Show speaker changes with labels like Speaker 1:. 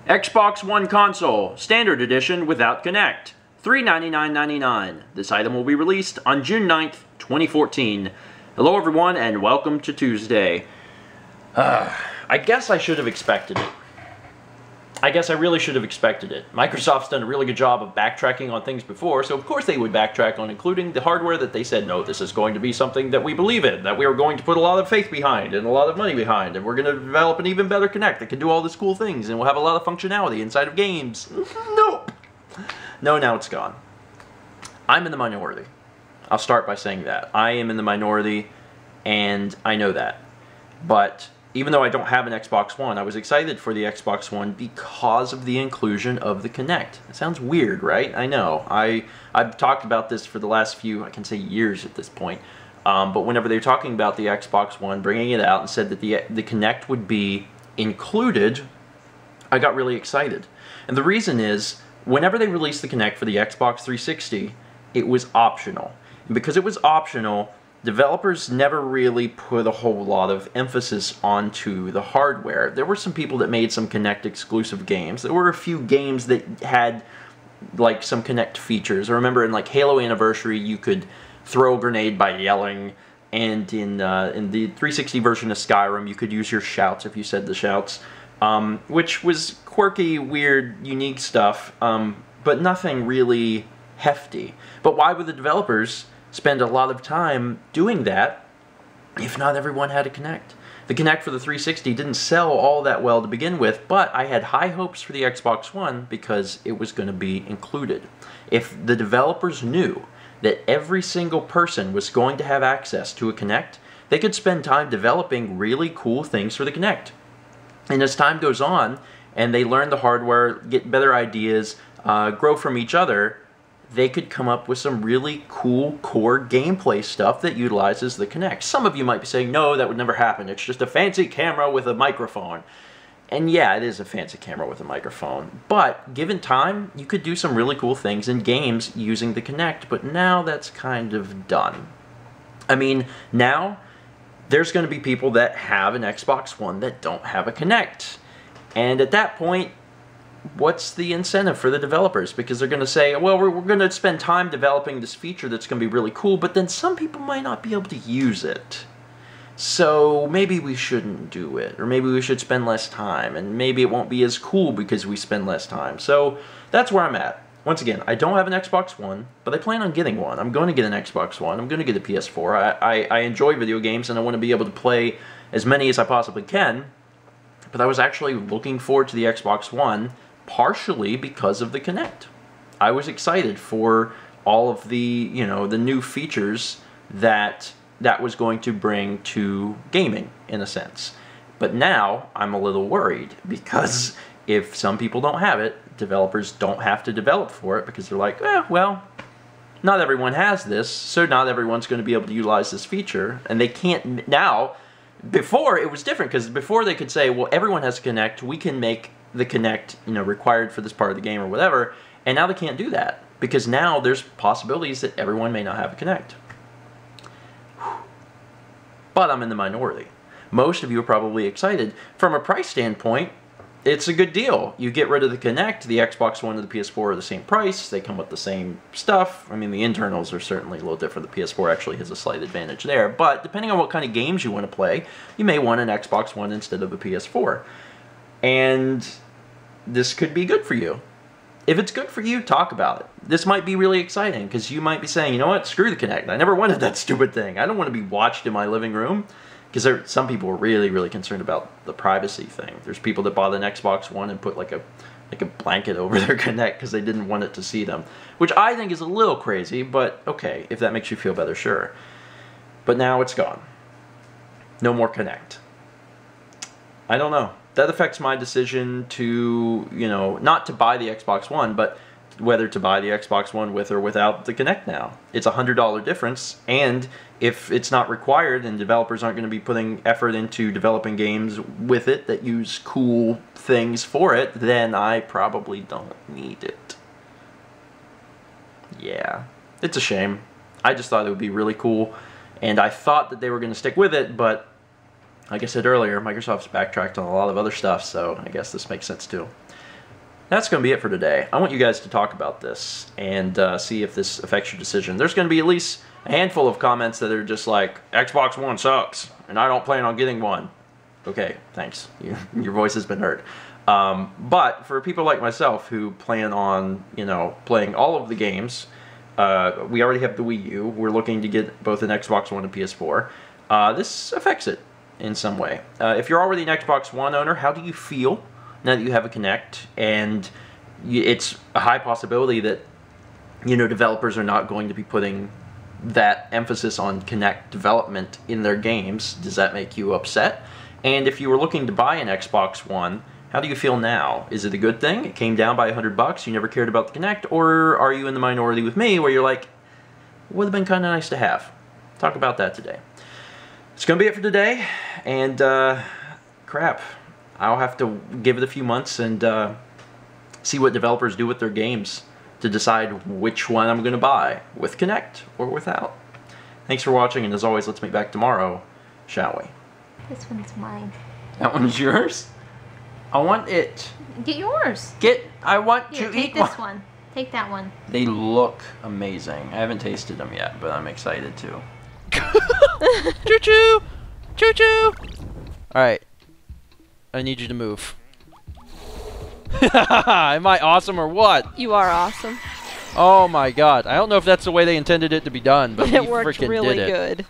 Speaker 1: Xbox One console, standard edition without Kinect, $399.99. This item will be released on June 9th, 2014. Hello everyone and welcome to Tuesday. I guess I should have expected it. I guess I really should have expected it. Microsoft's done a really good job of backtracking on things before, so of course they would backtrack on including the hardware that they said, no, this is going to be something that we believe in, that we are going to put a lot of faith behind and a lot of money behind, and we're going to develop an even better Kinect that can do all these cool things, and we'll have a lot of functionality inside of games. Nope. No, now it's gone. I'm in the minority. I'll start by saying that. I am in the minority, and I know that. But even though I don't have an Xbox One, I was excited for the Xbox One because of the inclusion of the Kinect. It sounds weird, right? I know. I've talked about this for the last few, I can say years at this point. But whenever they were talking about the Xbox One, bringing it out and said that the Kinect would be included, I got really excited. And the reason is, whenever they released the Kinect for the Xbox 360, it was optional. And because it was optional, developers never really put a whole lot of emphasis onto the hardware. There were some people that made some Kinect exclusive games. There were a few games that had like some Kinect features. I remember in like Halo Anniversary you could throw a grenade by yelling, and in the 360 version of Skyrim you could use your shouts if you said the shouts, which was quirky, weird, unique stuff, but nothing really hefty. But why would the developers spend a lot of time doing that if not everyone had a Kinect? The Kinect for the 360 didn't sell all that well to begin with, but I had high hopes for the Xbox One because it was going to be included. If the developers knew that every single person was going to have access to a Kinect, they could spend time developing really cool things for the Kinect. And as time goes on, and they learn the hardware, get better ideas, grow from each other, they could come up with some really cool core gameplay stuff that utilizes the Kinect. Some of you might be saying, no, that would never happen. It's just a fancy camera with a microphone. And yeah, it is a fancy camera with a microphone. But given time, you could do some really cool things in games using the Kinect, but now that's kind of done. I mean, now there's going to be people that have an Xbox One that don't have a Kinect. And at that point, what's the incentive for the developers? Because they're going to say, well, we're going to spend time developing this feature that's going to be really cool, but then some people might not be able to use it. So maybe we shouldn't do it, or maybe we should spend less time, and maybe it won't be as cool because we spend less time. So that's where I'm at. Once again, I don't have an Xbox One, but I plan on getting one. I'm going to get an Xbox One. I'm going to get a PS4. I enjoy video games, and I want to be able to play as many as I possibly can. But I was actually looking forward to the Xbox One partially because of the Kinect. I was excited for all of the, you know, the new features that was going to bring to gaming, in a sense. But now I'm a little worried because if some people don't have it, developers don't have to develop for it because they're like, well, not everyone has this, so not everyone's going to be able to utilize this feature, and they can't now. Before, it was different, because before they could say, well, everyone has a Kinect, we can make the Kinect, you know, required for this part of the game or whatever, and now they can't do that, because now there's possibilities that everyone may not have a Kinect. But I'm in the minority. Most of you are probably excited. From a price standpoint, it's a good deal. You get rid of the Kinect, the Xbox One and the PS4 are the same price, they come with the same stuff. I mean, the internals are certainly a little different. The PS4 actually has a slight advantage there, but depending on what kind of games you want to play, you may want an Xbox One instead of a PS4. And this could be good for you. If it's good for you, talk about it. This might be really exciting, because you might be saying, you know what, screw the Kinect. I never wanted that stupid thing. I don't want to be watched in my living room. Because some people are really, really concerned about the privacy thing. There's people that bought an Xbox One and put like a blanket over their Kinect because they didn't want it to see them. Which I think is a little crazy, but okay, if that makes you feel better, sure. But now it's gone. No more Kinect. I don't know. That affects my decision to, you know, not to buy the Xbox One, but whether to buy the Xbox One with or without the Kinect now. It's a $100 difference, and if it's not required and developers aren't going to be putting effort into developing games with it that use cool things for it, then I probably don't need it. Yeah, it's a shame. I just thought it would be really cool, and I thought that they were going to stick with it, but like I said earlier, Microsoft's backtracked on a lot of other stuff, so I guess this makes sense too. that's going to be it for today. I want you guys to talk about this and see if this affects your decision. There's going to be at least a handful of comments that are just like, Xbox One sucks, and I don't plan on getting one. Okay, thanks. Your voice has been heard. But for people like myself who plan on, you know, playing all of the games, we already have the Wii U. We're looking to get both an Xbox One and PS4. This affects it in some way. If you're already an Xbox One owner, how do you feel now that you have a Kinect? And it's a high possibility that, you know, developers are not going to be putting that emphasis on Kinect development in their games. Does that make you upset? And if you were looking to buy an Xbox One, how do you feel now? Is it a good thing? It came down by $100, you never cared about the Kinect? Or are you in the minority with me where you're like, would have been kind of nice to have? Talk about that today. It's going to be it for today, and crap, I'll have to give it a few months and see what developers do with their games to decide which one I'm going to buy, with Kinect or without. Thanks for watching, and as always, let's meet back tomorrow, shall we?
Speaker 2: This one's mine.
Speaker 1: That one's yours? I want it.
Speaker 2: Get yours.
Speaker 1: I want
Speaker 2: Here,
Speaker 1: to
Speaker 2: take
Speaker 1: eat
Speaker 2: this
Speaker 1: one.
Speaker 2: one. Take that one.
Speaker 1: They look amazing. I haven't tasted them yet, but I'm excited to. Choo-choo! Choo-choo! Alright. I need you to move. Am I awesome or what?
Speaker 3: You are awesome.
Speaker 1: Oh my god. I don't know if that's the way they intended it to be done, but
Speaker 3: It
Speaker 1: we
Speaker 3: worked
Speaker 1: freaking
Speaker 3: really
Speaker 1: did it.
Speaker 3: good.